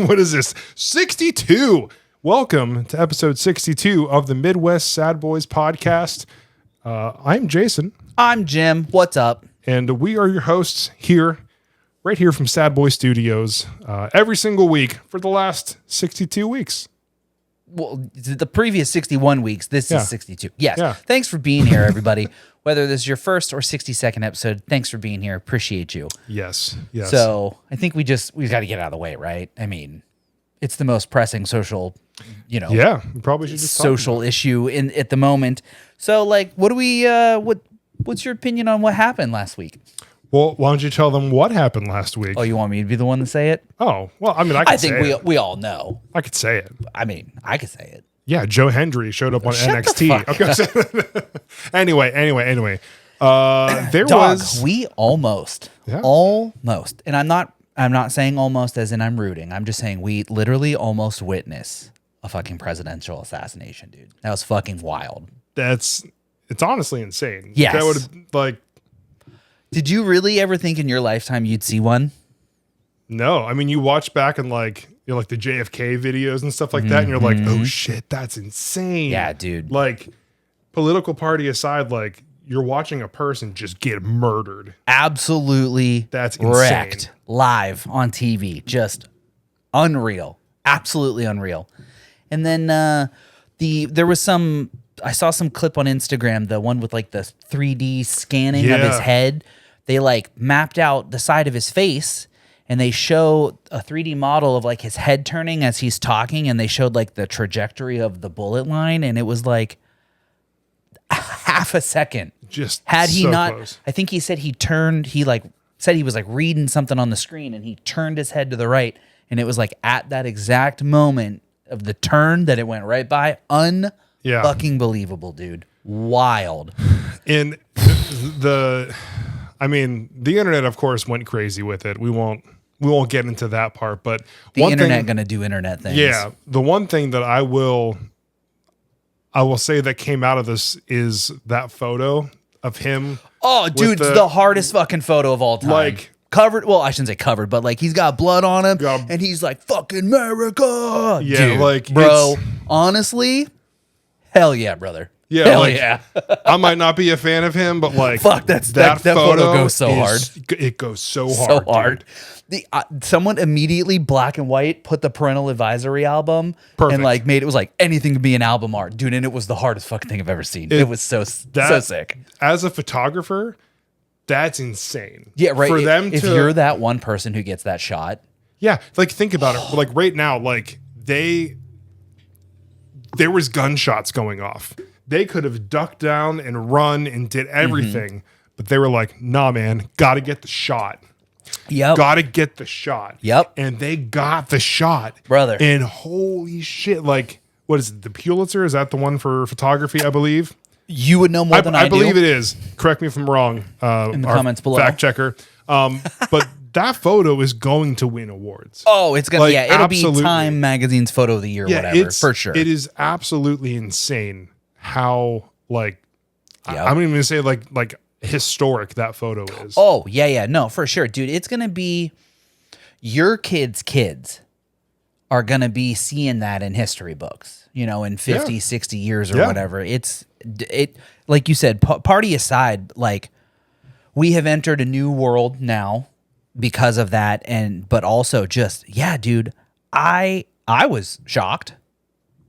What is this? 62. Welcome to episode 62 of the Midwest Sadbois podcast. I'm Jason. I'm Jim. What's up? And we are your hosts here, right here from Sadbois Studios, every single week for the last 62 weeks. Well, the previous 61 weeks, this is 62. Yes. Yeah. Thanks for being here, everybody. Whether this is your first or 62nd episode, thanks for being here. Appreciate you. Yes. So I think we've got to get out of the way, right? I mean, it's the most pressing social, Yeah, we probably should just social issue at the moment. So, like, what's your opinion on what happened last week? Well, why don't you tell them what happened last week? Oh, you want me to be the one to say it? Oh, well, I mean, I think we all know. I could say it. I mean, I could say it. Yeah, Joe Hendry showed up on Shut NXT. the fuck Okay. Anyway. There Dog, was we almost, and I'm not saying almost as in I'm rooting. I'm just saying we literally almost witnessed a fucking presidential assassination, dude. That was fucking wild. it's honestly insane. Yes. That would Did you really ever think in your lifetime you'd see one? No. I mean, you watch back and like the JFK videos and stuff like that, and you're like, oh shit, that's insane. Yeah, dude. Like, political party aside, like, you're watching a person just get murdered. Absolutely. That's insane. Wrecked live on TV. Just unreal. Absolutely unreal. And then there was I saw some clip on Instagram, the one with like the 3D scanning of his head. They like mapped out the side of his face and they show a 3D model of like his head turning as he's talking, and they showed like the trajectory of the bullet line, and it was like half a second. Just had he so not close. I think he said he said he was like reading something on the screen and he turned his head to the right, and it was like at that exact moment of the turn that it went right by. Fucking believable, dude. Wild. And the internet, of course, went crazy with it. We won't get into that part, but the internet gonna do internet things. Yeah, the one thing that I will say that came out of this is that photo of him. Oh, dude, it's the hardest fucking photo of all time. Like, covered. Well, I shouldn't say covered, but like he's got blood on him, and he's like, "Fucking America." Yeah, dude, like, bro. Honestly, hell yeah, brother. Yeah, hell like, yeah. I might not be a fan of him, but like, fuck, that photo goes so hard. It goes so hard. Dude. Someone immediately black and white put the Parental Advisory album. Perfect. And like made it was like anything could be an album art, dude. And it was the hardest fucking thing I've ever seen. It was so sick. As a photographer, that's insane. Yeah, right. For If you're that one person who gets that shot. Yeah, like think about it. Like right now, like there was gunshots going off. They could have ducked down and run and did everything, but they were like, nah, man, got to get the shot. Yep. Got to get the shot. Yep. And they got the shot. Brother. And holy shit, like, what is it? The Pulitzer? Is that the one for photography, I believe? You would know more than I do. I believe it is. Correct me if I'm wrong. In the comments below. Fact checker. But that photo is going to win awards. Oh, it's going to, Like, it'll absolutely. be Time Magazine's Photo of the Year, whatever, for sure. It is absolutely insane how, like, Yep. I'm even going to say, like historic that photo is. Oh, yeah. No, for sure. Dude, it's going to be your kids are going to be seeing that in history books, in 50, 60 years or whatever. It like you said, party aside, like we have entered a new world now because of that. But also just, dude, I was shocked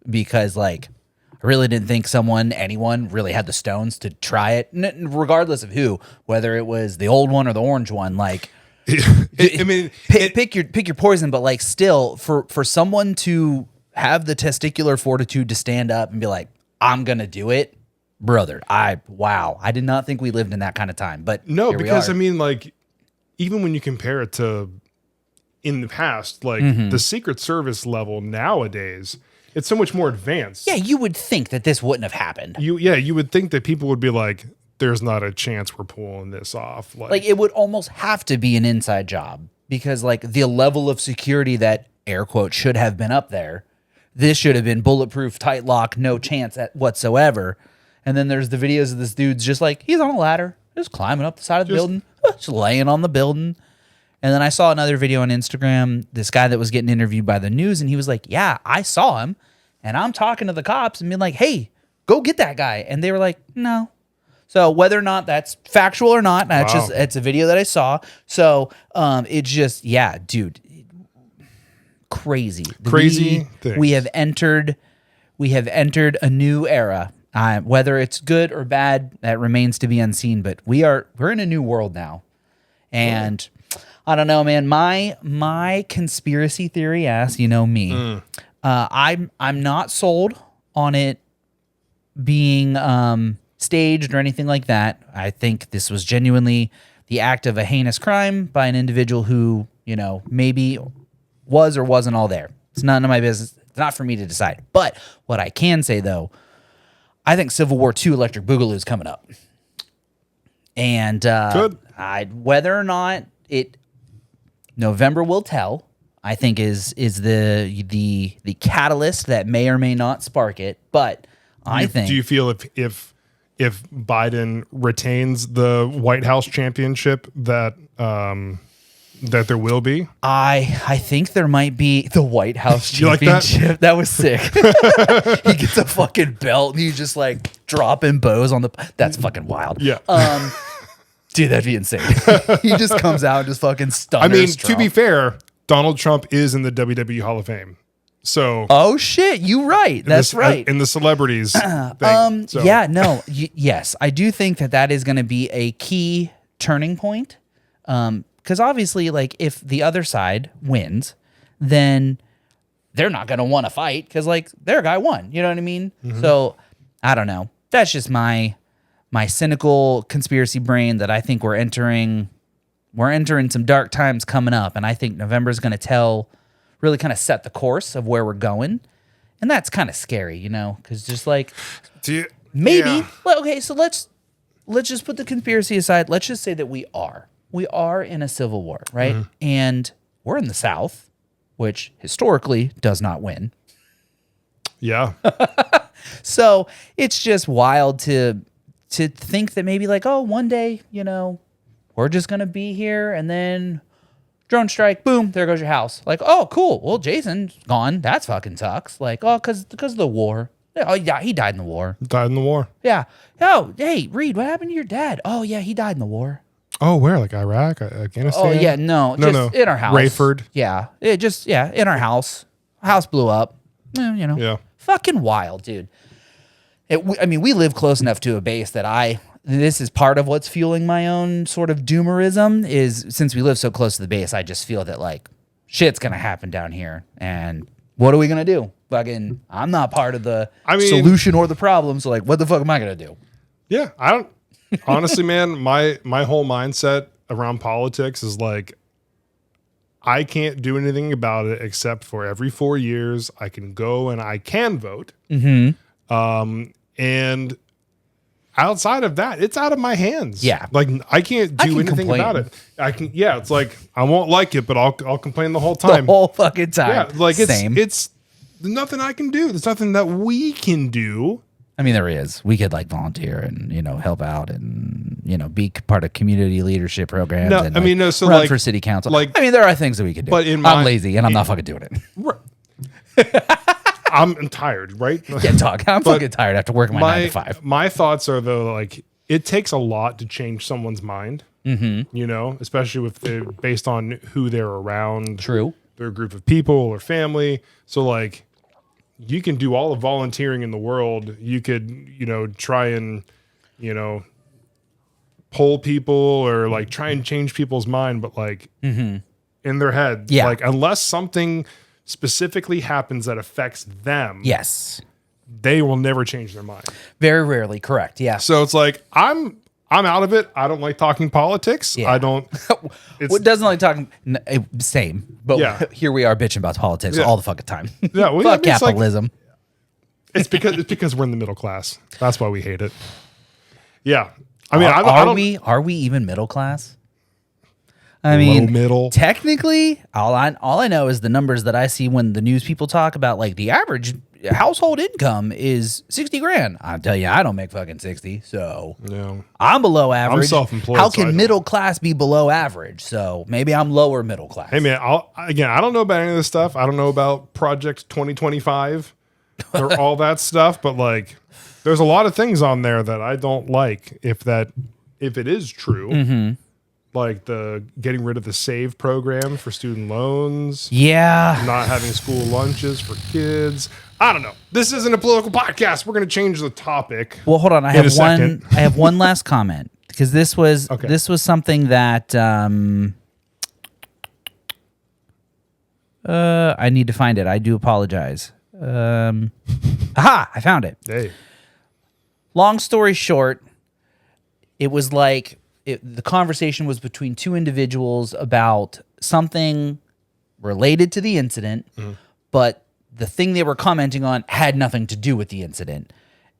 because like, I really didn't think anyone really had the stones to try it, regardless of who, whether it was the old one or the orange one. Like, pick your poison, but like, still, for someone to have the testicular fortitude to stand up and be like, "I'm gonna do it," brother. I did not think we lived in that kind of time, but no, here because we are. I mean, like, even when you compare it to in the past, like the Secret Service level nowadays. It's so much more advanced. Yeah, you would think that this wouldn't have happened. You would think that people would be like, there's not a chance we're pulling this off. Like it would almost have to be an inside job because like the level of security that air quote should have been up there, this should have been bulletproof, tight lock, no chance whatsoever. And then there's the videos of this dude's just like, he's on a ladder, just climbing up the side of the building, just laying on the building. And then I saw another video on Instagram, this guy that was getting interviewed by the news, and he was like, yeah, I saw him, and I'm talking to the cops and being like, hey, go get that guy. And they were like, no. So whether or not that's factual or not, that's just, it's a video that I saw. So it's just, yeah, dude, crazy. We have entered a new era. Whether it's good or bad, that remains to be unseen, but we're in a new world now. And I don't know, man, my conspiracy theory ass, you know me, I'm not sold on it being staged or anything like that. I think this was genuinely the act of a heinous crime by an individual who, you know, maybe was or wasn't all there. It's none of my business. It's not for me to decide. But what I can say, though, I think Civil War II Electric Boogaloo is coming up. And whether or not November will tell, I think is the catalyst that may or may not spark it. But I think. Do you feel if Biden retains the White House championship that that there will be? I think there might be the White House championship. Like that? That was sick. He gets a fucking belt and he's just like dropping bows on the. That's fucking wild. Yeah. Dude, that'd be insane. He just comes out and just fucking stunners. I mean, Trump. to be fair, Donald Trump is in the WWE Hall of Fame. So. Oh shit, you right. That's right. In the celebrities. Thing, so. Yeah, no, yes, I do think that is going to be a key turning point. Because obviously, like, if the other side wins, then they're not going to want to fight because, like, their guy won. You know what I mean? Mm-hmm. So, I don't know. That's just my cynical conspiracy brain that I think we're entering some dark times coming up. And I think November is going to really kind of set the course of where we're going. And that's kind of scary, you know, because just like, maybe. Yeah. Well, okay, so let's just put the conspiracy aside. Let's just say that we are in a civil war, right? Mm-hmm. And we're in the South, which historically does not win. Yeah. So it's just wild to think that maybe like, oh, one day, you know, we're just going to be here and then drone strike, boom, there goes your house. Like, oh, cool. Well, Jason's gone. That's fucking sucks. Like, oh, because of the war. Oh, yeah, he died in the war. Died in the war. Yeah. Oh, hey, Reed, what happened to your dad? Oh, yeah, he died in the war. Oh, where? Like Iraq, Afghanistan? Oh, yeah, no. In our house. Rayford. Yeah. In our house. House blew up. You know. Yeah. Fucking wild, dude. We live close enough to a base that this is part of what's fueling my own sort of doomerism is since we live so close to the base, I just feel that, like, shit's going to happen down here. And what are we going to do? Fucking, I'm not part of the solution or the problem. So, like, what the fuck am I going to do? Yeah. I don't. Honestly, man, my whole mindset around politics is like, I can't do anything about it except for every 4 years I can go and I can vote. Mm-hmm. And outside of that, it's out of my hands. Yeah. Like I can't do anything about it. It's like, I won't like it, but I'll complain the whole time. The whole fucking time. Yeah. Like it's nothing I can do. There's nothing that we can do. I mean, there is. We could like volunteer and, you know, help out and, you know, be part of community leadership programs. No, and, I mean, no. So run like for city council. Like, I mean, there are things that we could do. But I'm lazy and I'm not fucking doing it. I'm tired, right? Can't talk. I'm fucking tired after working my 9 to 5. My thoughts are though, like, it takes a lot to change someone's mind. Mm-hmm. You know, especially based on who they're around. True. Their group of people or family. So like, you can do all the volunteering in the world. You could, you know, try and, you know, poll people or like try and change people's mind, but like in their head, like unless something specifically happens that affects them, yes, they will never change their mind. Very rarely, correct. Yeah. So it's like I'm out of it. I don't like talking politics. Yeah. I don't. What doesn't like talking? Same, but here we are bitching about politics all the fucking time. Yeah, fuck capitalism. It's because we're in the middle class. That's why we hate it. Yeah, I mean, are we even middle class? I mean, low middle. Technically, all I know is the numbers that I see when the news people talk about like the average household income is 60 grand. I'll tell you, I don't make fucking 60. So Yeah. I'm below average. I'm self-employed. How so I can don't- middle class be below average? So maybe I'm lower middle class. Hey man, I don't know about any of this stuff. I don't know about Project 2025 or all that stuff, but like there's a lot of things on there that I don't like if it is true. Mm-hmm. Like the getting rid of the SAVE program for student loans, Yeah. not having school lunches for kids. I don't know. This isn't a political podcast. We're going to change the topic. Well, hold on. I in a have one. second. I have one last comment because this was Okay. something that I need to find it. I do apologize. Aha! I found it. Hey, Long story short, it was like the conversation was between two individuals about something related to the incident, but the thing they were commenting on had nothing to do with the incident.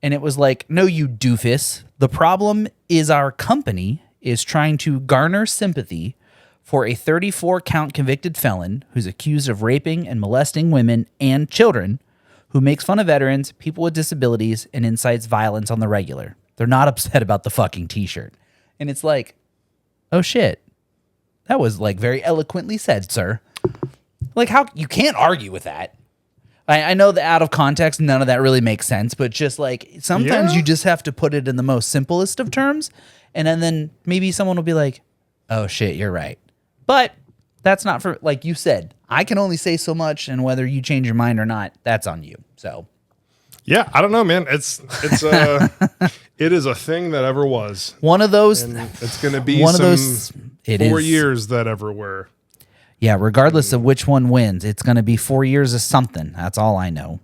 And it was like, no, you doofus. The problem is our company is trying to garner sympathy for a 34-count convicted felon who's accused of raping and molesting women and children, who makes fun of veterans, people with disabilities, and incites violence on the regular. They're not upset about the fucking t-shirt. And it's like, oh shit. That was like very eloquently said, sir. Like, how you can't argue with that. I know that out of context, none of that really makes sense, but just like sometimes you just have to put it in the most simplest of terms. And then maybe someone will be like, oh shit, you're right. But that's not for, like you said, I can only say so much, and whether you change your mind or not, that's on you. So yeah, I don't know, man. It's it is a thing that ever was. one of those, And it's going to be one some of those, it 4 is. years that ever were. Yeah, regardless of which one wins, it's going to be 4 years of something. That's all I know.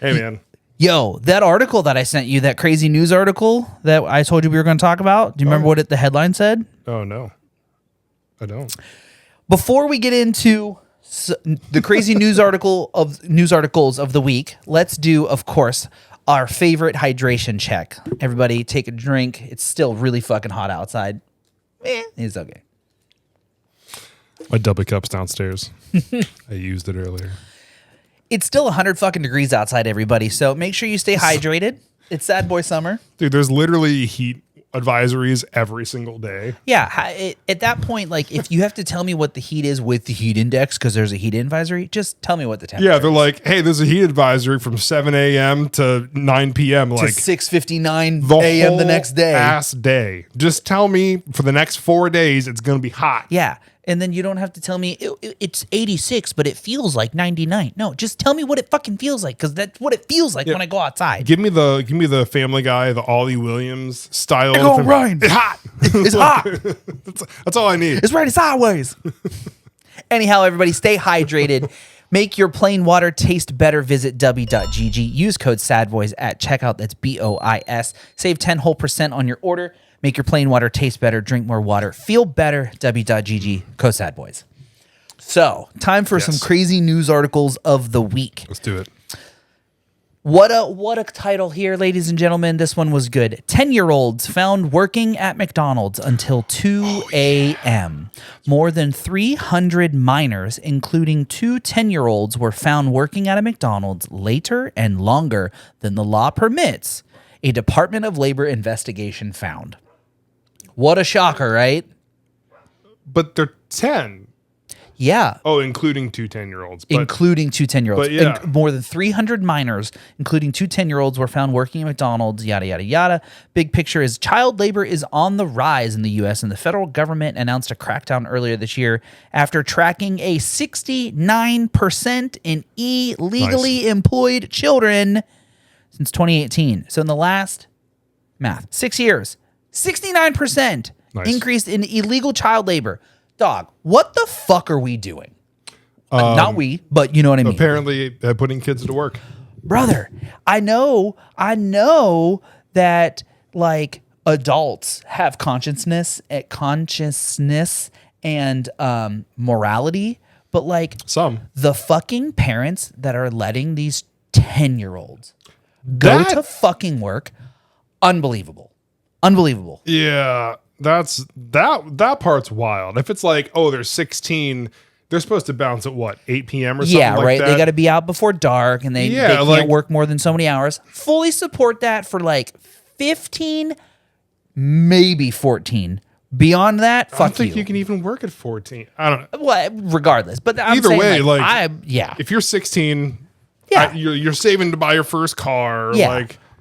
Hey, man. Yo, that article that I sent you, that crazy news article that I told you we were going to talk about, do you remember what the headline said? Oh, no. I don't. Before we get into the crazy news articles of the week, let's do, of course, our favorite hydration check. Everybody take a drink. It's still really fucking hot outside. It's okay. My double cup's downstairs. I used it earlier. It's still 100 fucking degrees outside, everybody, so make sure you stay hydrated. It's sad boy summer. Dude, there's literally heat advisories every single day. Yeah, at that point, like, if you have to tell me what the heat is with the heat index because there's a heat advisory, just tell me what the temperature Yeah, they're like, hey, there's a heat advisory from 7 a.m. to 9 p.m. to Like 6:59 the a.m. the whole next day. ass day. Just tell me for the next 4 days it's going to be hot. Yeah, and then you don't have to tell me it's 86, but it feels like 99. No, just tell me what it fucking feels like, because that's what it feels like when I go outside. Give me the Family Guy, the Ollie Williams style. Go on, Ryan. It's hot. It's hot. That's all I need. It's ready sideways. Anyhow, everybody, stay hydrated. Make your plain water taste better. Visit w.gg. Use code SADBOYS at checkout. That's BOIS. Save 10% on your order. Make your plain water taste better. Drink more water. Feel better. W.gg. Code SADBOYS. So, time for some crazy news articles of the week. Let's do it. What a title here, ladies and gentlemen. This one was good. 10-year-olds found working at McDonald's until 2 a.m. More than 300 minors, including two 10-year-olds, were found working at a McDonald's later and longer than the law permits, a Department of Labor investigation found. What a shocker, right? But they're 10. Yeah. Oh, including two 10-year-olds. Including two 10-year-olds. but yeah. More than 300 minors, including two 10-year-olds, were found working at McDonald's, yada, yada, yada. Big picture is child labor is on the rise in the U.S., and the federal government announced a crackdown earlier this year after tracking a 69% in illegally employed children since 2018. So in the last, 6 years, 69% increase in illegal child labor. Dog, what the fuck are we doing? Not we, but you know what I mean. Apparently, putting kids to work. Brother, I know that like adults have consciousness and morality, but like the fucking parents that are letting these 10-year-olds go to fucking work, unbelievable. Yeah. That part's wild. If it's like, oh, they're 16, They're supposed to bounce at what, 8 p.m. or something Yeah, like right. that? They got to be out before dark, and they can't work more than so many hours. Fully support that for like 15, maybe 14. Beyond that, fuck you. I don't think you can even work at 14. I don't know. Well, regardless, but I'm either saying, way, if you're 16, yeah, you're saving to buy your first car,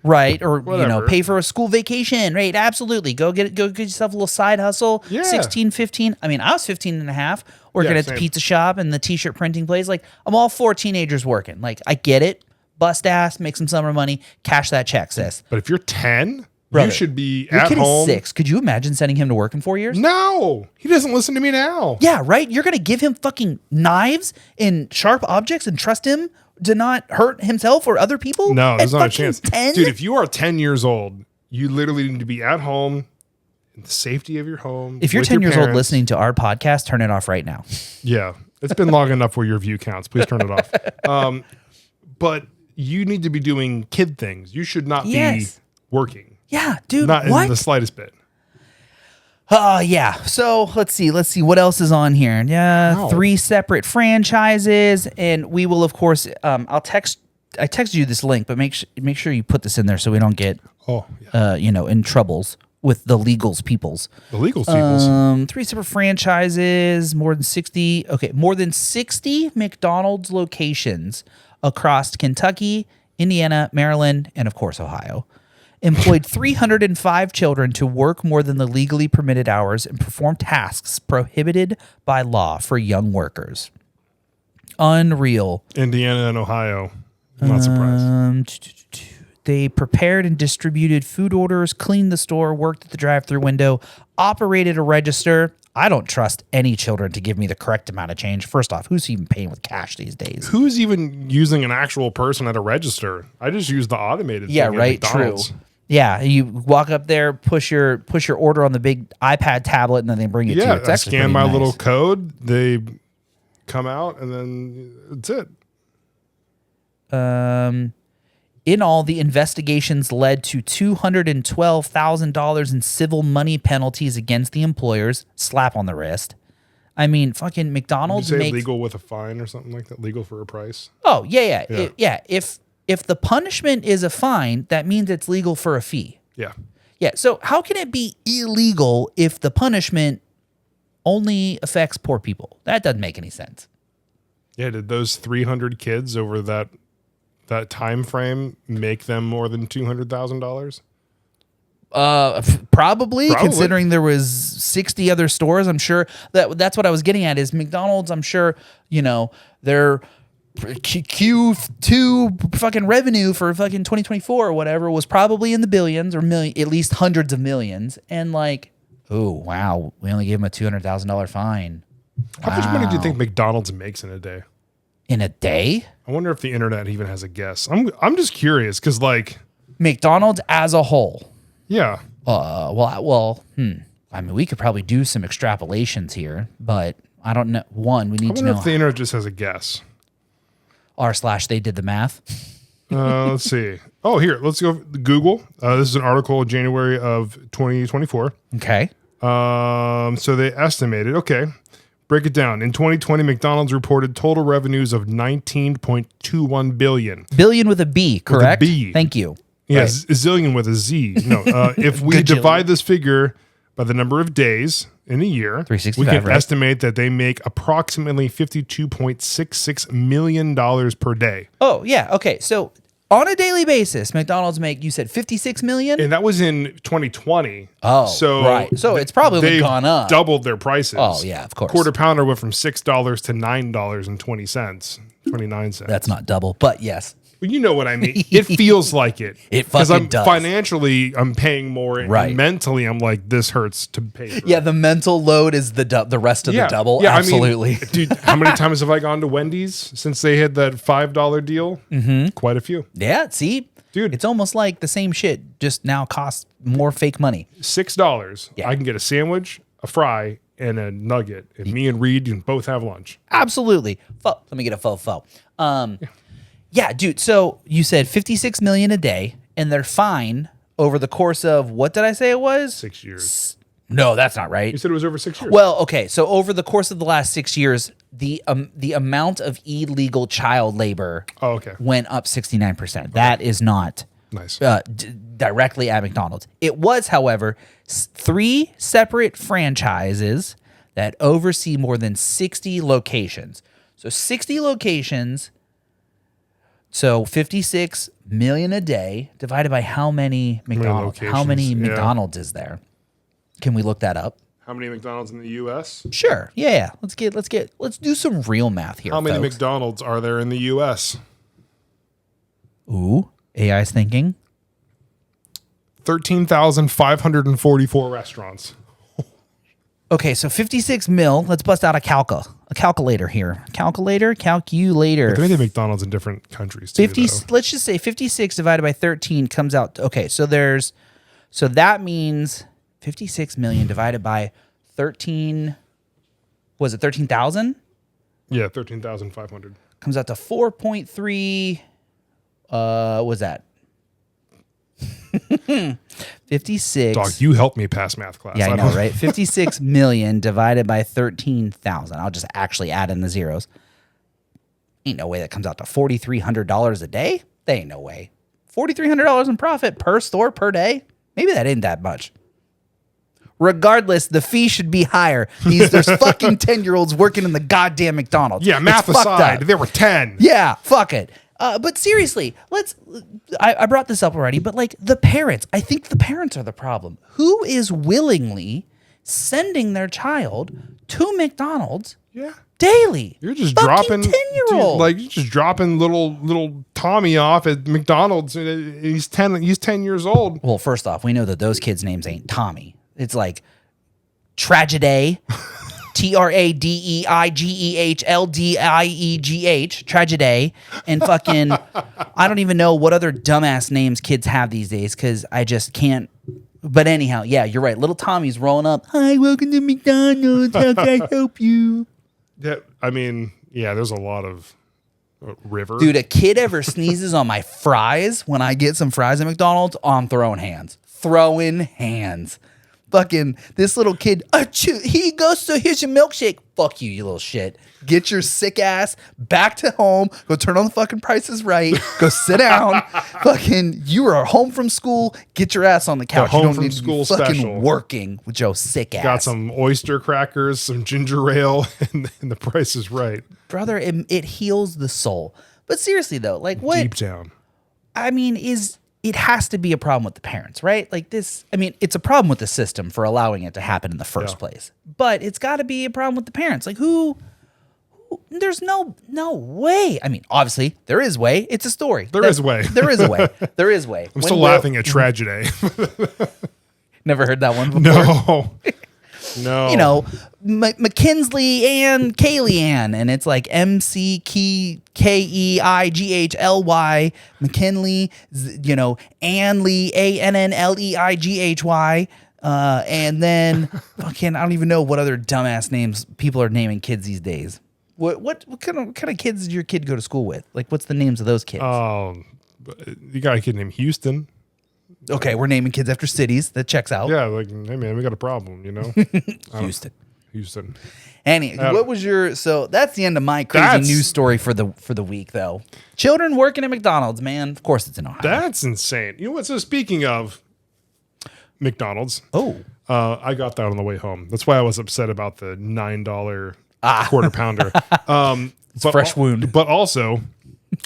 right, or whatever. Pay for a school vacation, right? Absolutely, go get yourself a little side hustle. Yeah. 16, 15. I mean, I was 15 and a half working at the pizza shop and the t-shirt printing place. Like, I'm all for teenagers working. Like, I get it. Bust ass, make some summer money, cash that check, sis. But if you're 10, brother, you should be your at kid home. Is 6. Could you imagine sending him to work in 4 years? No, he doesn't listen to me now. Yeah, right. You're gonna give him fucking knives and sharp objects and trust him to not hurt himself or other people? No, there's not a chance. 10? Dude, if you are 10 years old, you literally need to be at home in the safety of your home. If you're 10 years old listening to our podcast, turn it off right now. Yeah. It's been long enough where your view counts. Please turn it off. But you need to be doing kid things. You should not be working. Yeah, dude. Not in the slightest bit. Yeah. So let's see what else is on here. Yeah, 3 separate franchises, and we will, of course. I texted you this link, but make sure you put this in there so we don't get in troubles with the legals peoples. The legals peoples. 3 separate franchises, more than 60. Okay, more than 60 McDonald's locations across Kentucky, Indiana, Maryland, and of course Ohio. Employed 305 children to work more than the legally permitted hours and perform tasks prohibited by law for young workers. Unreal. Indiana and Ohio. I'm not surprised. They prepared and distributed food orders, cleaned the store, worked at the drive-thru window, operated a register. I don't trust any children to give me the correct amount of change. First off, who's even paying with cash these days? Who's even using an actual person at a register? I just use the automated thing at McDonald's. True. Yeah, you walk up there, push your order on the big iPad tablet, and then they bring it to you. Yeah, I scan my little code. They come out, and then that's it. In all, the investigations led to $212,000 in civil money penalties against the employers. Slap on the wrist. I mean, fucking McDonald's makes legal with a fine or something like that. Legal for a price. Oh yeah. If the punishment is a fine, that means it's legal for a fee. Yeah. Yeah. So how can it be illegal if the punishment only affects poor people? That doesn't make any sense. Yeah. Did those 300 kids over that time frame make them more than $200,000? Probably, considering there was 60 other stores. I'm sure that's what I was getting at is McDonald's. I'm sure, their Q2 fucking revenue for fucking 2024 or whatever was probably in the billions or million, at least hundreds of millions. And oh wow, we only gave them a $200,000 fine. How much money do you think McDonald's makes in a day? In a day? I wonder if the internet even has a guess. I'm just curious because McDonald's as a whole. Yeah. I mean, we could probably do some extrapolations here, but I don't know. One, we need to know if the internet just has a guess. /they did the math. Let's see. Oh, here, let's go Google. This is an article in January of 2024. Okay. So they estimated. Okay. Break it down. In 2020, McDonald's reported total revenues of $19.21 billion. Billion with a B, correct? With a B. Thank you. Yes, right. Zillion with a Z. No, if we divide this figure by the number of days in a year, we can estimate that they make approximately $52.66 million per day. Oh, yeah. Okay. So on a daily basis, McDonald's you said $56 million? And that was in 2020. Oh, so right. So it's probably gone up. Doubled their prices. Oh, yeah, of course. Quarter pounder went from $6 to $9.20. 29 cents. That's not double, but yes. Well, you know what I mean. It feels like it. It fucking does. Financially, I'm paying more. Right. And mentally, I'm like, this hurts to pay for. Yeah, the mental load is the rest of the double. Yeah, absolutely. I mean, dude, how many times have I gone to Wendy's since they had that $5 deal? Mm-hmm. Quite a few. Yeah, see? Dude. It's almost like the same shit, just now costs more fake money. $6. Yeah. I can get a sandwich, a fry, and a nugget. And me and Reed can both have lunch. Absolutely. Let me get a faux. Yeah, dude. So you said $56 million a day, and their fine over the course of what did I say it was? 6 years. No, that's not right. You said it was over 6 years. Well, okay. So over the course of the last 6 years, the amount of illegal child labor went up 69%. That is not nice. Directly at McDonald's. It was, however, 3 separate franchises that oversee more than 60 locations. So 60 locations. So 56 million a day divided by how many McDonald's? How many McDonald's is there? Can we look that up? How many McDonald's in the U.S.? Sure. Yeah. Let's do some real math here. How many folks. McDonald's are there in the U.S.? Ooh, AI's thinking. 13,544 restaurants. Okay, so 56 mil. Let's bust out a calculator here. Calculator. They made McDonald's in different countries too. 50. Let's just say 56 divided by 13 comes out. Okay, so that means 56 million divided by 13. Was it 13,000? Yeah, 13,500. Comes out to 4.3. Was that? 56. Dog, you helped me pass math class. Yeah, I know, right? 56 million divided by 13,000. I'll just actually add in the zeros. Ain't no way that comes out to $4,300 a day. There ain't no way. $4,300 in profit per store per day. Maybe that ain't that much. Regardless, the fee should be higher. There's fucking 10-year-olds working in the goddamn McDonald's. Yeah, math aside, there were 10. Yeah, fuck it. But seriously, I brought this up already, but like the parents, I think the parents are the problem. Who is willingly sending their child to McDonald's daily? You're just fucking dropping 10-year-old. Like you're just dropping little Tommy off at McDonald's. He's 10 years old. Well, first off, we know that those kids' names ain't Tommy. It's like Tragedy. TRADEIGEHLDIEGH, Tragedy, and fucking, I don't even know what other dumbass names kids have these days because I just can't. But anyhow, yeah, you're right. Little Tommy's rolling up. Hi, welcome to McDonald's. How can I help you? Yeah, I mean, yeah, there's a lot of river. Dude, a kid ever sneezes on my fries when I get some fries at McDonald's, I'm throwing hands. Fucking this little kid, he goes, so here's your milkshake. Fuck you, you little shit. Get your sick ass back to home. Go turn on the fucking Price is Right. Go sit down. Fucking, you are home from school. Get your ass on the couch. Home you don't from need school to be fucking special. working with your sick ass. Got some oyster crackers, some ginger ale, and the Price is Right. Brother, it heals the soul. But seriously though, like what? Deep down. I mean, it has to be a problem with the parents, right? Like this, I mean, it's a problem with the system for allowing it to happen in the first place. But it's got to be a problem with the parents. Like who there's no way. I mean, obviously, there is way. It's a story. There is way. There is a way. There is way. I'm still laughing at Tragedy. Never heard that one before. No. No. You know, McKinsley and Kaylee-Ann, and it's like McKeighley, McKinley, you know, Ann Lee, ANNLEIGHY, and then fucking, I don't even know what other dumbass names people are naming kids these days. What kind of kids did your kid go to school with? Like, what's the names of those kids? You got a kid named Houston. Okay, we're naming kids after cities. That checks out. Yeah, like, hey man, we got a problem, you know? Houston. What was your? So that's the end of my crazy news story for the week, though. Children working at McDonald's, man. Of course, it's in Ohio. That's insane. You know what? So speaking of McDonald's, I got that on the way home. That's why I was upset about the $9 quarter pounder. Fresh wound. But also,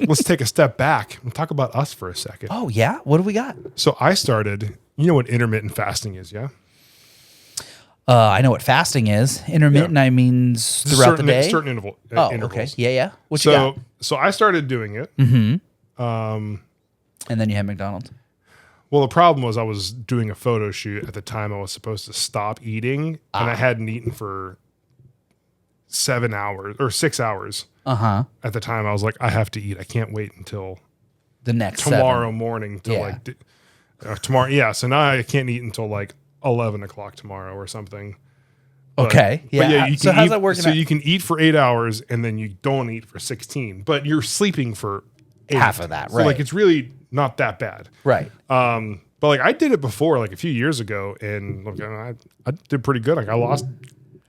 let's take a step back and talk about us for a second. Oh yeah, what do we got? So I started. You know what intermittent fasting is, yeah? I know what fasting is. Intermittent, I means throughout the day. Certain intervals. Okay. Yeah. What you got? So I started doing it. Mm-hmm. And then you had McDonald's. Well, the problem was I was doing a photo shoot at the time. I was supposed to stop eating, and I hadn't eaten for 7 hours or 6 hours. At the time, I was like, I have to eat. I can't wait until the next tomorrow morning to tomorrow. Yeah. So now I can't eat until like 11 o'clock tomorrow or something. Okay. But yeah, you can how's eat, that working? So you can eat for 8 hours and then you don't eat for 16, but you're sleeping for 8. Half of that, so right? Like it's really not that bad, right? But But like I did it before, like a few years ago, and look, I did pretty good. Like I lost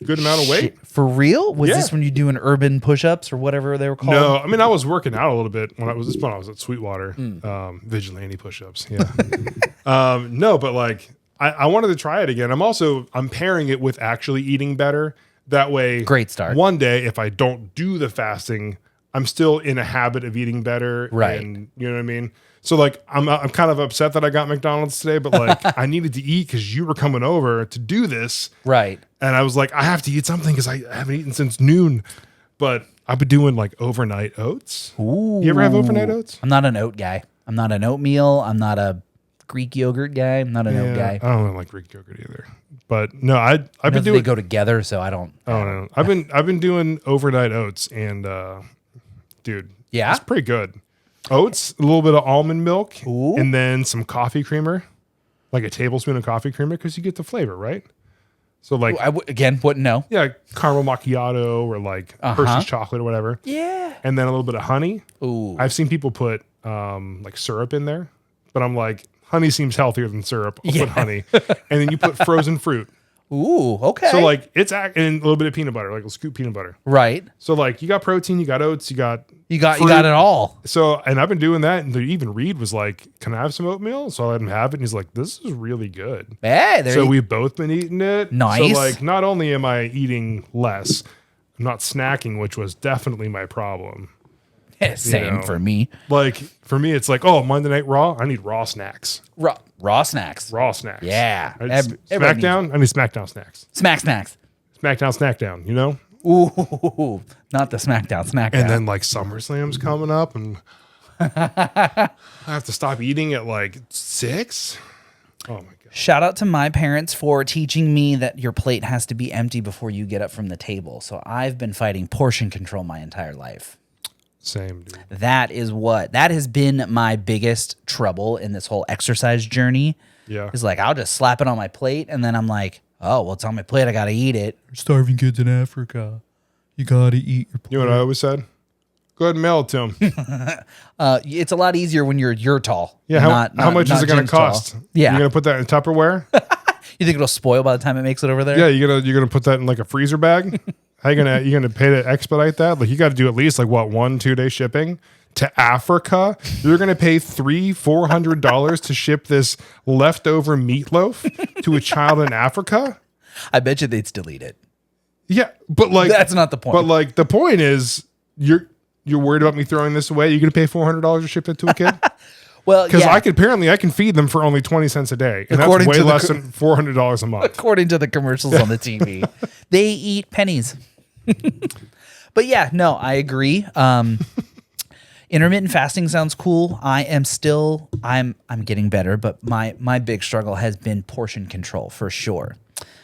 a good amount of weight. Shit. For real? Was Yeah. this when you doing urban push-ups or whatever they were called? No, I mean I was working out a little bit when I was at Sweetwater, vigilante push-ups. Yeah. No, but like I wanted to try it again. I'm pairing it with actually eating better. That way, Great start. One day, if I don't do the fasting, I'm still in a habit of eating better. Right. And you know what I mean? So like, I'm kind of upset that I got McDonald's today, but like I needed to eat because you were coming over to do this. Right. And I was like, I have to eat something because I haven't eaten since noon. But I've been doing like overnight oats. Ooh. You ever have overnight oats? I'm not an oat guy. I'm not an oatmeal. I'm not a Greek yogurt guy. I'm not an oat guy. I don't like Greek yogurt either. But no, I've been doing. They go together, so I don't. I don't know. I've been doing overnight oats, and dude, Yeah? it's pretty good. Oats, a little bit of almond milk, Ooh. and then some coffee creamer, like a tablespoon of coffee creamer, because you get the flavor, right? So like, Again, wouldn't know. yeah, caramel macchiato or like Hershey's chocolate or whatever, Yeah. and then a little bit of honey. Ooh. I've seen people put like syrup in there, but I'm like, honey seems healthier than syrup. I'll put honey, and then you put frozen fruit. Ooh. Okay. So like and a little bit of peanut butter, like a scoop peanut butter. right. So like you got protein, you got oats, you got You got fruit. it all. So and I've been doing that, and even Reed was like, "Can I have some oatmeal?" So I let him have it, and he's like, "This is really good." Hey, there. So we've both been eating it. Nice. So like, not only am I eating less, I'm not snacking, which was definitely my problem. Same know. for me. Like for me, it's like, oh, Monday Night Raw, I need raw snacks. Raw snacks. Raw snacks. Yeah. SmackDown, I need SmackDown snacks. Smack snacks. SmackDown Snackdown, you know? Ooh, not the SmackDown snack. And then like SummerSlam's coming up, and I have to stop eating at like 6. Oh my god! Shout out to my parents for teaching me that your plate has to be empty before you get up from the table. So I've been fighting portion control my entire life. Same, dude. That has been my biggest trouble in this whole exercise journey. Yeah. Is like, I'll just slap it on my plate and then I'm like, oh, well, it's on my plate. I got to eat it. Starving kids in Africa. You got to eat your plate. You know what I always said? Go ahead and mail it to him. It's a lot easier when you're tall. Yeah. How much is it going to cost? Tall. Yeah. You're going to put that in Tupperware? You think it'll spoil by the time it makes it over there? Yeah. You're gonna put that in like a freezer bag? How you gonna pay to expedite that? Like you got to do at least like what 1-2 day shipping to Africa. You're gonna pay $300-$400 to ship this leftover meatloaf to a child in Africa. I bet you they'd still eat it. Yeah, but like That's not the point. But like the point is, you're worried about me throwing this away. You're gonna pay $400 to ship it to a kid. Well, Because yeah. I can feed them for only 20 cents a day, and According that's to way the less than $400 a month. According to the commercials on the TV, they eat pennies. But yeah, no, I agree. Intermittent fasting sounds cool. I'm getting better, but my big struggle has been portion control for sure.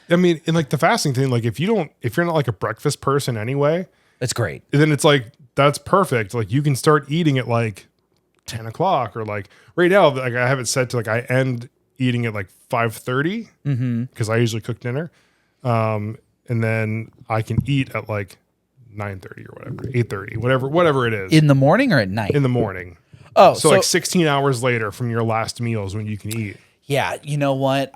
I mean, in like the fasting thing, like if you're not like a breakfast person anyway, It's great. then it's like that's perfect. Like you can start eating at like 10 o'clock, or like right now, like I have it set to like I end eating at like 5:30 because I usually cook dinner, and then I can eat at like 9:30 or whatever, 8:30, whatever it is In the morning or at night? in the morning. Oh, So like 16 hours later from your last meal is when you can eat. yeah, you know what?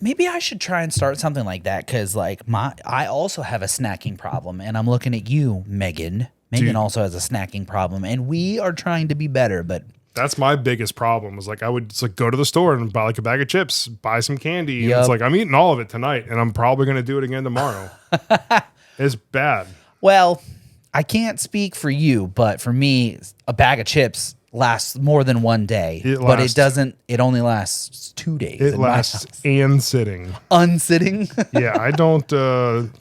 Maybe I should try and start something like that because like I also have a snacking problem, and I'm looking at you, Megan. Megan also has a snacking problem, and we are trying to be better. But That's my biggest problem. Was like I would just like go to the store and buy like a bag of chips, buy some candy, and Yep. it's like I'm eating all of it tonight, and I'm probably gonna do it again tomorrow. It's bad. well, I can't speak for you, but for me, a bag of chips lasts more than one day. But it doesn't. It only lasts 2 days. It in my lasts house. and sitting. Unsitting. Yeah, I don't.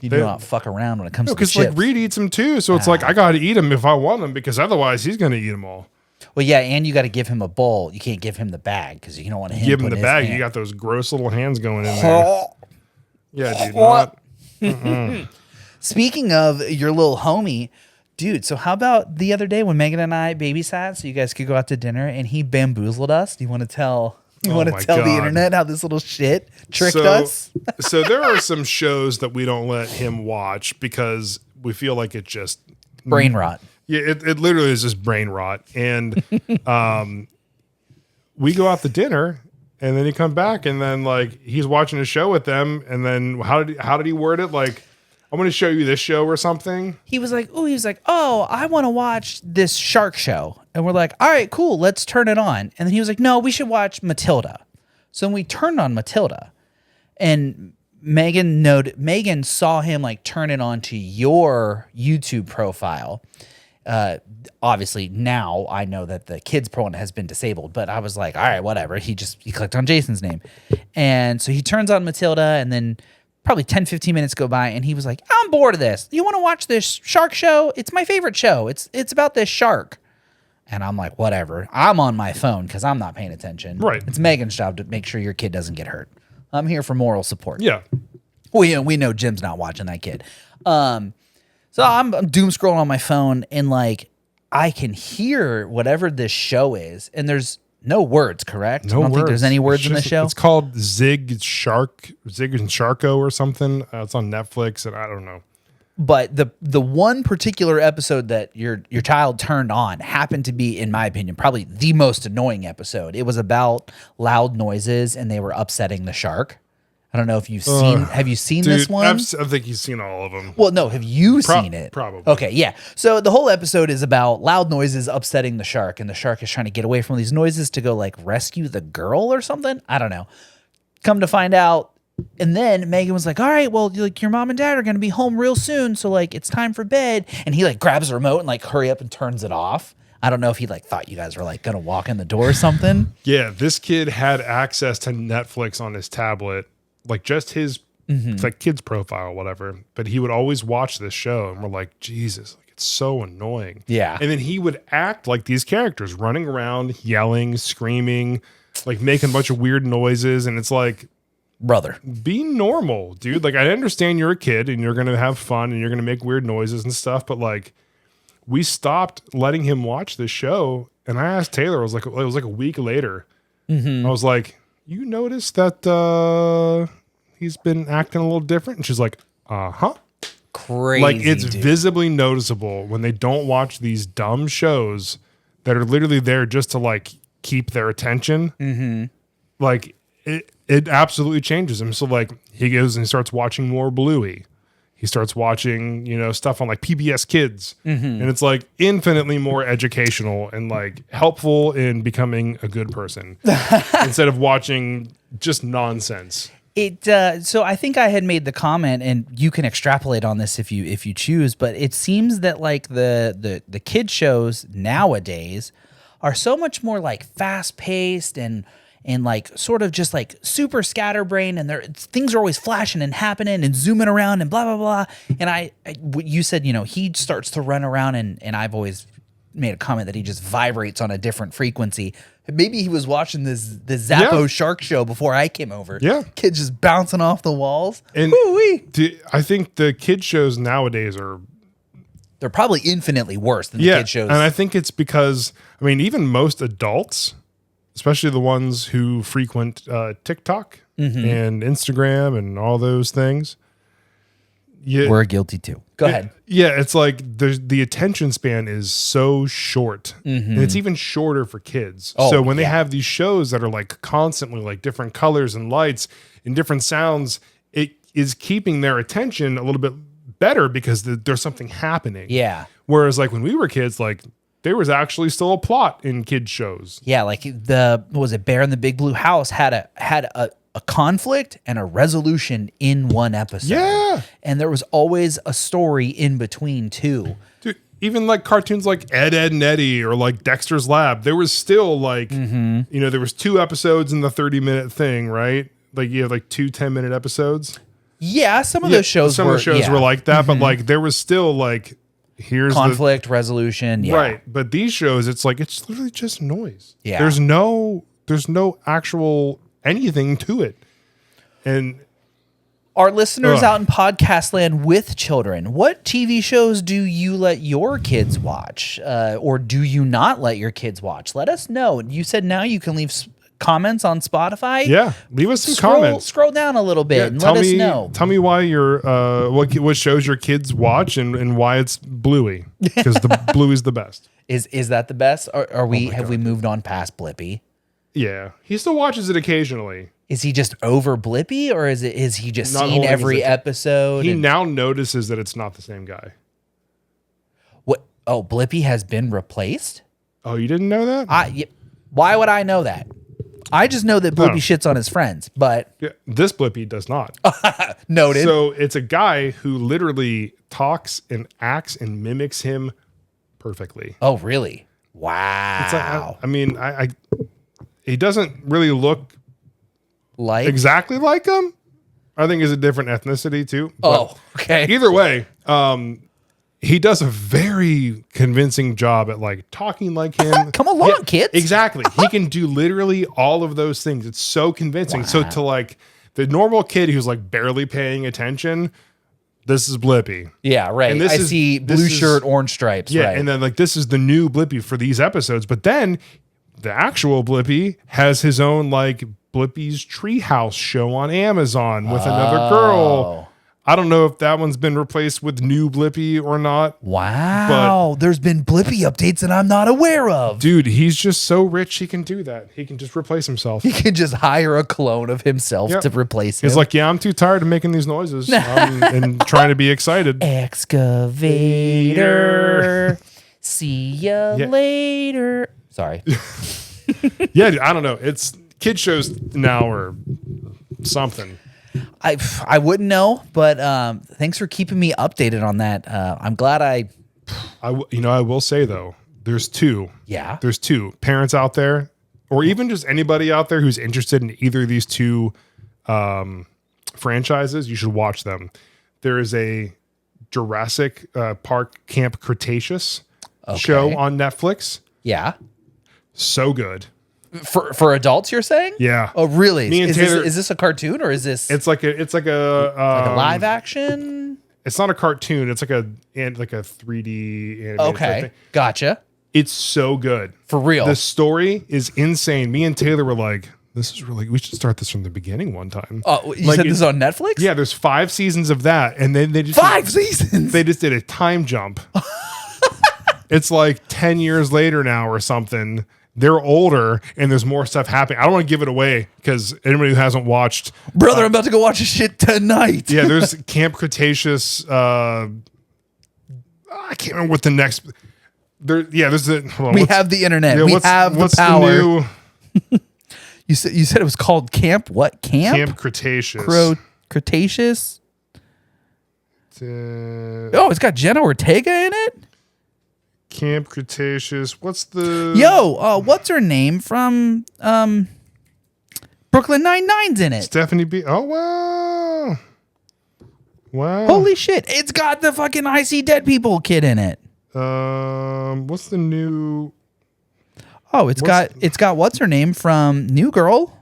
You do not fuck around when it comes to because chips. like Reed eats them too, so it's like I got to eat them if I want them, because otherwise he's gonna eat them all. Well, yeah, and you got to give him a bowl. You can't give him the bag because you don't want him. Give him putting the his bag. hand- You got those gross little hands going in there. Yeah, dude. Not, Speaking of your little homie, dude, so how about the other day when Megan and I babysat so you guys could go out to dinner and he bamboozled us? Do you want to tell my the God. internet how this little shit tricked so, us? So there are some shows that we don't let him watch because we feel like it just Brain rot. Yeah, it literally is just brain rot. And we go out to dinner, And then he come back, and then like he's watching a show with them, and then how did he word it? Like, I'm going to show you this show or something. He was like, oh, I want to watch this shark show. And we're like, all right, cool, let's turn it on. And then he was like, no, we should watch Matilda. So we turned on Matilda, and Megan saw him like turn it on to your YouTube profile. Obviously now I know that the kids porn has been disabled, but I was like, all right, whatever. He clicked on Jason's name. And so he turns on Matilda, and then probably 10, 15 minutes go by, and he was like, I'm bored of this. You want to watch this shark show? It's my favorite show. It's about this shark. And I'm like, whatever. I'm on my phone because I'm not paying attention. Right. It's Megan's job to make sure your kid doesn't get hurt. I'm here for moral support. Yeah. We know Jim's not watching that kid. So I'm doom scrolling on my phone, and like I can hear whatever this show is, and there's no words, correct? No I don't words. think there's any words in the show. It's called Zig and Sharko or something. It's on Netflix, and I don't know. But the one particular episode that your child turned on happened to be, in my opinion, probably the most annoying episode. It was about loud noises, and they were upsetting the shark. I don't know if you've seen. Have you seen this one? I think you've seen all of them. Well, no. Have you seen it? Probably. Okay, yeah. So the whole episode is about loud noises upsetting the shark, and the shark is trying to get away from these noises to go like rescue the girl or something. I don't know. Come to find out, and then Megan was like, "All right, well, like your mom and dad are going to be home real soon, so like it's time for bed." And he like grabs the remote and like hurry up and turns it off. I don't know if he like thought you guys were like going to walk in the door or something. Yeah, this kid had access to Netflix on his tablet. Like just his like kid's profile or whatever, but he would always watch this show, and we're like, Jesus, like it's so annoying. Yeah. And then he would act like these characters, running around, yelling, screaming, like making a bunch of weird noises, and it's like, brother, be normal, dude. Like I understand you're a kid and you're gonna have fun and you're gonna make weird noises and stuff, but like we stopped letting him watch this show, and I asked Taylor, it was like a week later. I was like, you noticed that he's been acting a little different? And she's like, uh-huh. Crazy. Like it's visibly noticeable when they don't watch these dumb shows that are literally there just to like keep their attention. Like it absolutely changes him. So like he goes and starts watching more Bluey. He starts watching, stuff on like PBS Kids. And it's like infinitely more educational and like helpful in becoming a good person instead of watching just nonsense. So I think I had made the comment, and you can extrapolate on this if you choose, but it seems that like the kid shows nowadays are so much more like fast paced and like sort of just like super scatterbrained, and things are always flashing and happening and zooming around and blah blah blah. And you said he starts to run around, and I've always made a comment that he just vibrates on a different frequency. Maybe he was watching the Zappo shark show before I came over. Yeah, kids just bouncing off the walls. And I think the kid shows nowadays they're probably infinitely worse than the kid shows. And I think it's because even most adults, especially the ones who frequent TikTok and Instagram and all those things. Yeah, we're guilty too. Go ahead. Yeah, it's like the attention span is so short, and it's even shorter for kids. So when they have these shows that are like constantly like different colors and lights and different sounds, it is keeping their attention a little bit better because there's something happening. Yeah. Whereas like when we were kids, like there was actually still a plot in kids shows. Yeah, like what was it, Bear in the Big Blue House had a conflict and a resolution in one episode. Yeah. And there was always a story in between too. Dude, even like cartoons like Ed, Ed and Eddie or like Dexter's Lab, there was still like, there was 2 episodes in the 30-minute thing, right? Like you have like 2 10-minute episodes. Yeah, some of those shows were like that, but like there was still like here's conflict resolution. Yeah. Right. But these shows, it's literally just noise. Yeah. There's no actual anything to it. And our listeners out in podcast land with children, what TV shows do you let your kids watch? Or do you not let your kids watch? Let us know. You said now you can leave comments on Spotify. Yeah, leave us some comments. Scroll down a little bit and let us know. Tell me why what shows your kids watch and why it's Bluey, because the Bluey's the best. Is that the best? Have we moved on past Blippi? Yeah, he still watches it occasionally. Is he just over Blippy, or is he just Not seen holding every his attention. episode? He now notices that it's not the same guy. What? Oh, Blippy has been replaced? Oh, you didn't know that? Why would I know that? I just know that Blippy No. shits on his friends, but Yeah, this Blippy does not. noted. So it's a guy who literally talks and acts and mimics him perfectly. Oh, really? Wow. It's like, I mean, he doesn't really look like exactly like him. I think he's a different ethnicity too. Oh, okay. Either way, he does a very convincing job at like talking like him. Come along, kids. Exactly. He can do literally all of those things. It's so convincing. So to like the normal kid who's like barely paying attention, this is Blippy. Yeah, right. And I see blue shirt, orange stripes. Yeah, right. and then like this is the new Blippy for these episodes. But then the actual Blippy has his own like Blippy's Treehouse show on Amazon with another girl. I don't know if that one's been replaced with new Blippy or not. Wow. There's been Blippy updates that I'm not aware of. Dude, he's just so rich he can do that. He can just replace himself. He can just hire a clone of himself Yep. to replace him. He's like, yeah, I'm too tired of making these noises and trying to be excited. Excavator. See ya later. Sorry. Yeah, I don't know. It's kid shows now or something. I wouldn't know, but thanks for keeping me updated on that. I'm glad I will say though, there's two. Yeah. There's two parents out there, or even just anybody out there who's interested in either of these two franchises. You should watch them. There is a Jurassic Park Camp Cretaceous show on Netflix. Yeah. So good. For adults, you're saying? Yeah. Oh, really? Me and Is Taylor- this a cartoon or is this It's like a like a live action? It's not a cartoon. It's like a 3D animated type Okay. thing. Gotcha. It's so good. For real. The story is insane. Me and Taylor were like, this is really, we should start this from the beginning one time. Oh, you Like, said this is on Netflix? Yeah, there's 5 seasons of that. And then they just 5 seasons. They just did a time jump. It's like 10 years later now or something. They're older and there's more stuff happening. I don't want to give it away because anybody who hasn't watched. Brother, I'm about to go watch this shit tonight. Yeah, there's Camp Cretaceous. I can't remember what the next. There's the. Hold on, We have the internet. yeah, We have the what's power. new You said it was called Camp what? Camp Cretaceous. Cretaceous? Uh, Oh, it's got Jenna Ortega in it? Camp Cretaceous. What's the? Yo, what's her name from Brooklyn Nine-Nine's in it? Stephanie B. Oh wow. Wow. Holy shit. It's got the fucking I See Dead People kid in it. What's the new? Oh, it's got what's her name from New Girl?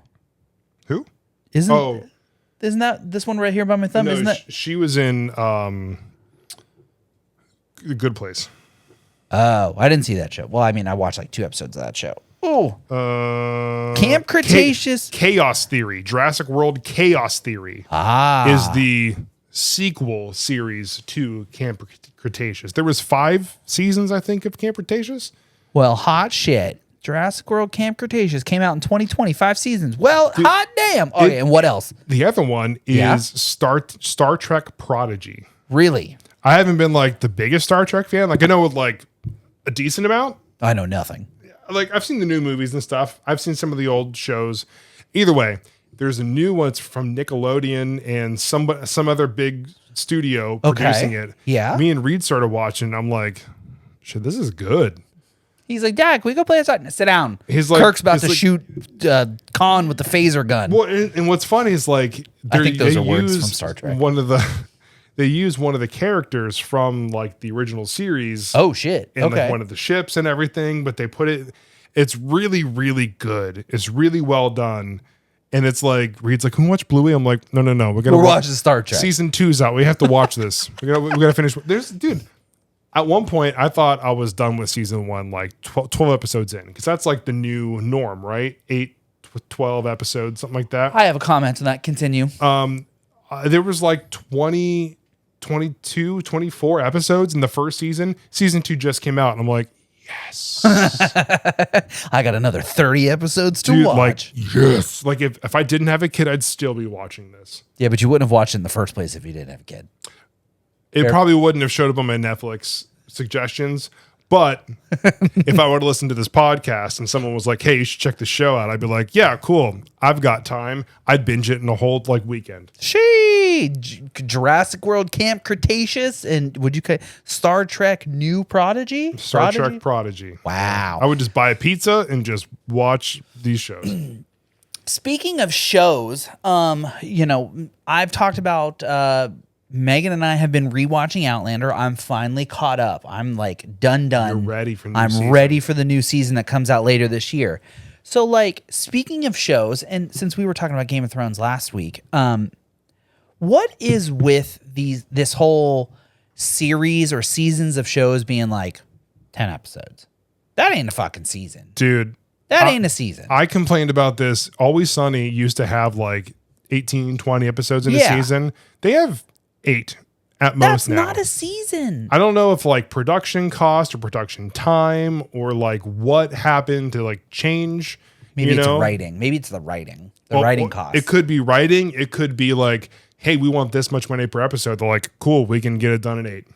Who? Isn't that this one right here by my thumb? No, Isn't that? she was in The Good Place. Oh, I didn't see that show. Well, I mean, I watched like 2 episodes of that show. Oh, Camp Cretaceous. Chaos Theory. Jurassic World Chaos Theory is the sequel series to Camp Cretaceous. There was 5 seasons, I think, of Camp Cretaceous. Well, hot shit. Jurassic World Camp Cretaceous came out in 2020, 5 seasons. Well, hot damn. Okay, and what else? The other one is Yeah? Star Trek Prodigy. Really? I haven't been like the biggest Star Trek fan. Like I know like a decent amount. I know nothing. Like I've seen the new movies and stuff. I've seen some of the old shows. Either way, there's a new one. It's from Nickelodeon and some other big studio producing it. Yeah. Me and Reed started watching. I'm like, shit, this is good. He's like, Dad, can we go play outside? Sit down. He's like- Kirk's about he's to like- shoot Khan with the phaser gun. Well, and what's funny is like I think those they are words use from Star Trek. They use one of the characters from like the original series. Oh, shit. in Okay. like one of the ships and everything, but they put it's really, really good. It's really well done. And it's like, Reed's like, can we watch Bluey? I'm like, no. We're We're watching Star Trek. Season 2's out. We have to watch this. we gotta finish. Dude, at one point I thought I was done with season 1, like 12 episodes in. Because that's like the new norm, right? 8, 12 episodes, something like that. I have a comment on that. Continue. There was like 22, 24 episodes in the first season. Season 2 just came out. And I'm like, Yes. I got another 30 episodes to Dude, watch. like, yes. Like, if I didn't have a kid, I'd still be watching this. Yeah, but you wouldn't have watched it in the first place if you didn't have a kid. It probably wouldn't have showed up on my Netflix suggestions. But if I were to listen to this podcast and someone was like, hey, you should check the show out, I'd be like, yeah, cool. I've got time. I'd binge it in a whole weekend. Jurassic World Camp Cretaceous and would you Star Trek New Prodigy? Trek Prodigy. Wow. I would just buy a pizza and just watch these shows. Speaking of shows, I've talked about Megan and I have been rewatching Outlander. I'm finally caught up. I'm like done. You're ready for ready for the new season that comes out later this year. So like speaking of shows, and since we were talking about Game of Thrones last week, what is with this whole series or seasons of shows being like 10 episodes? That ain't a fucking season. Dude. That ain't a season. I complained about this. Always Sunny used to have like 18, 20 episodes in a season. They have 8 at most now. That's not a season. I don't know if like production cost or production time or like what happened to like change. Maybe it's writing. Maybe it's the writing. Writing cost. It could be writing. It could be like, hey, we want this much money per episode. They're like, cool, we can get it done in 8.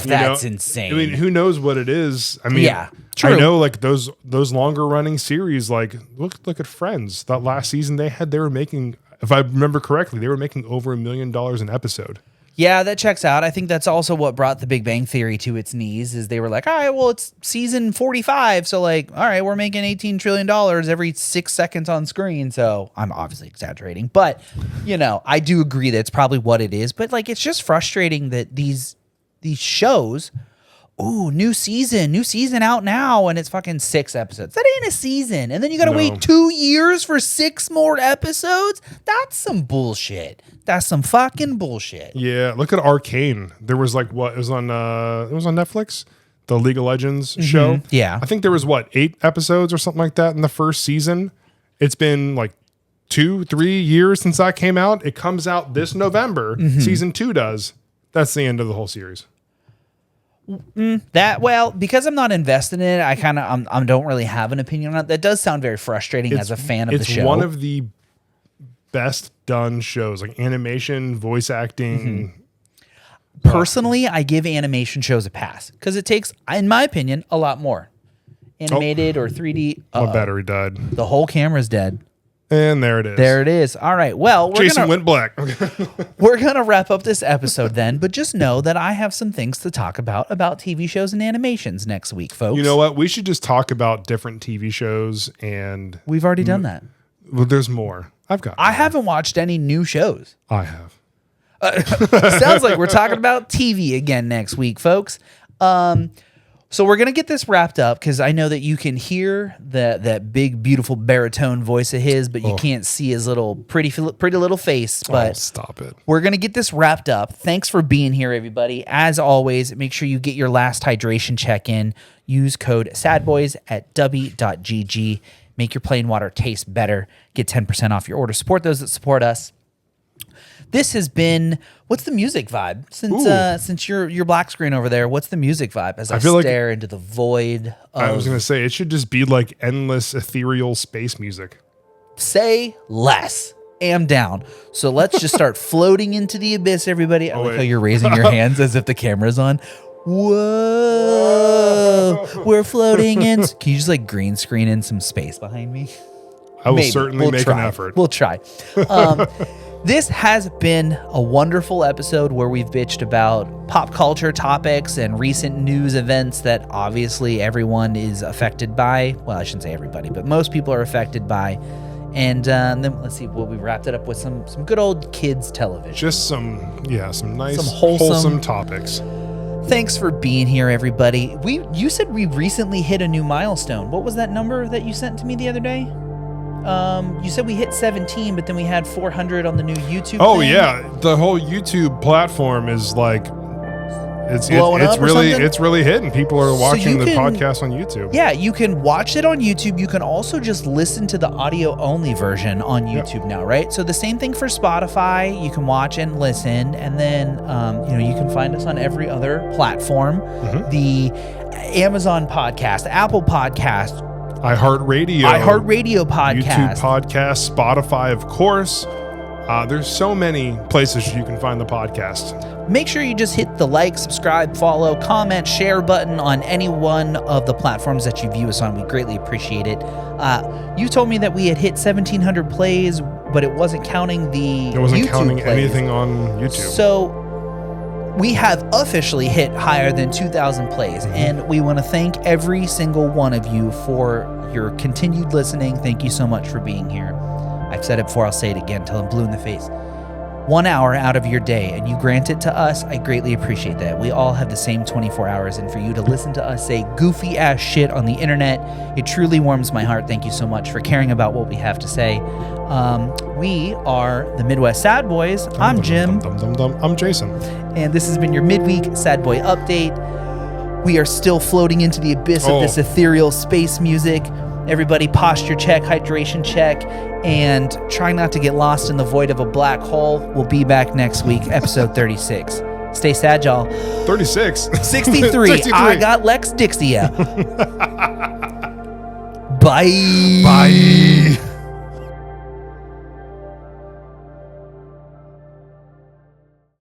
That's insane. I mean, who knows what it is? I mean, yeah, true. I know like those longer running series, like look at Friends. That last season they were making, if I remember correctly, they were making over $1 million an episode. Yeah, that checks out. I think that's also what brought the Big Bang Theory to its knees is they were like, all right, well, it's season 45. So like, all right, we're making $18 trillion every 6 seconds on screen. So I'm obviously exaggerating, but I do agree that's probably what it is. But like, it's just frustrating that these shows, new season out now, and it's fucking 6 episodes. That ain't a season. And then you got to wait 2 years for 6 more episodes. That's some bullshit. That's some fucking bullshit. Yeah, look at Arcane. There was like it was on Netflix, the League of Legends show. Yeah. I think there was 8 episodes or something like that in the first season. It's been like 2-3 years since that came out. It comes out this November. Season 2 does. That's the end of the whole series. Because I'm not invested in it, I kind of I don't really have an opinion on it. That does sound very frustrating as a fan of the show. It's one of the best done shows, like animation, voice acting. Personally, I give animation shows a pass because it takes, in my opinion, a lot more. Animated or 3D. My battery died. The whole camera's dead. And there it is. There it is. All right. Well, Jason went black. We're going to wrap up this episode then, but just know that I have some things to talk about TV shows and animations next week, folks. You know what? We should just talk about different TV shows and... We've already done that. Well, there's more. I haven't watched any new shows. I have. Sounds like we're talking about TV again next week, folks. So we're going to get this wrapped up because I know that you can hear that big, beautiful baritone voice of his, but you can't see his little pretty little face. But stop it. We're going to get this wrapped up. Thanks for being here, everybody. As always, make sure you get your last hydration check-in. Use code SADBOYS at w.gg. Make your plain water taste better. Get 10% off your order. Support those that support us. This has been, what's the music vibe? Since your black screen over there, what's the music vibe as I stare into the void of... I was going to say, it should just be like endless ethereal space music. Say less. Am down. So let's just start floating into the abyss, everybody. I like how you're raising your hands as if the camera's on. Whoa. We're floating in. Can you just like green screen in some space behind me? I will certainly make an effort. We'll try. This has been a wonderful episode where we've bitched about pop culture topics and recent news events that obviously everyone is affected by. Well, I shouldn't say everybody, but most people are affected by. And then let's see, we wrapped it up with some good old kids television. Just some nice, some wholesome topics. Thanks for being here, everybody. You said we recently hit a new milestone. What was that number that you sent to me the other day? You said we hit 17, but then we had 400 on the new YouTube thing. Yeah. The whole YouTube platform is like, it's really hitting. People are watching the podcast on YouTube. Yeah, you can watch it on YouTube. You can also just listen to the audio only version on YouTube now, right? So the same thing for Spotify. You can watch and listen, and then you can find us on every other platform. The Amazon Podcast, Apple Podcast, iHeartRadio podcast, YouTube podcast, Spotify, of course. There's so many places you can find the podcast. Make sure you just hit the like, subscribe, follow, comment, share button on any one of the platforms that you view us on. We greatly appreciate it. You told me that we had hit 1,700 plays, but it wasn't counting the It wasn't YouTube counting plays. anything on YouTube. So we have officially hit higher than 2,000 plays, and we want to thank every single one of you for your continued listening. Thank you so much for being here. I've said it before, I'll say it again till I'm blue in the face. 1 hour out of your day, and you grant it to us, I greatly appreciate that. We all have the same 24 hours, and for you to listen to us say goofy ass shit on the internet, it truly warms my heart. Thank you so much for caring about what we have to say. We are the Midwest Sad Boys. I'm Jim. I'm Jason. And this has been your midweek Sad Boy update. We are still floating into the abyss of this ethereal space music. Everybody posture check, hydration check, and try not to get lost in the void of a black hole. We'll be back next week, episode 36. Stay sad, y'all. 36. 63. I got Lex Dixia. Bye. Bye.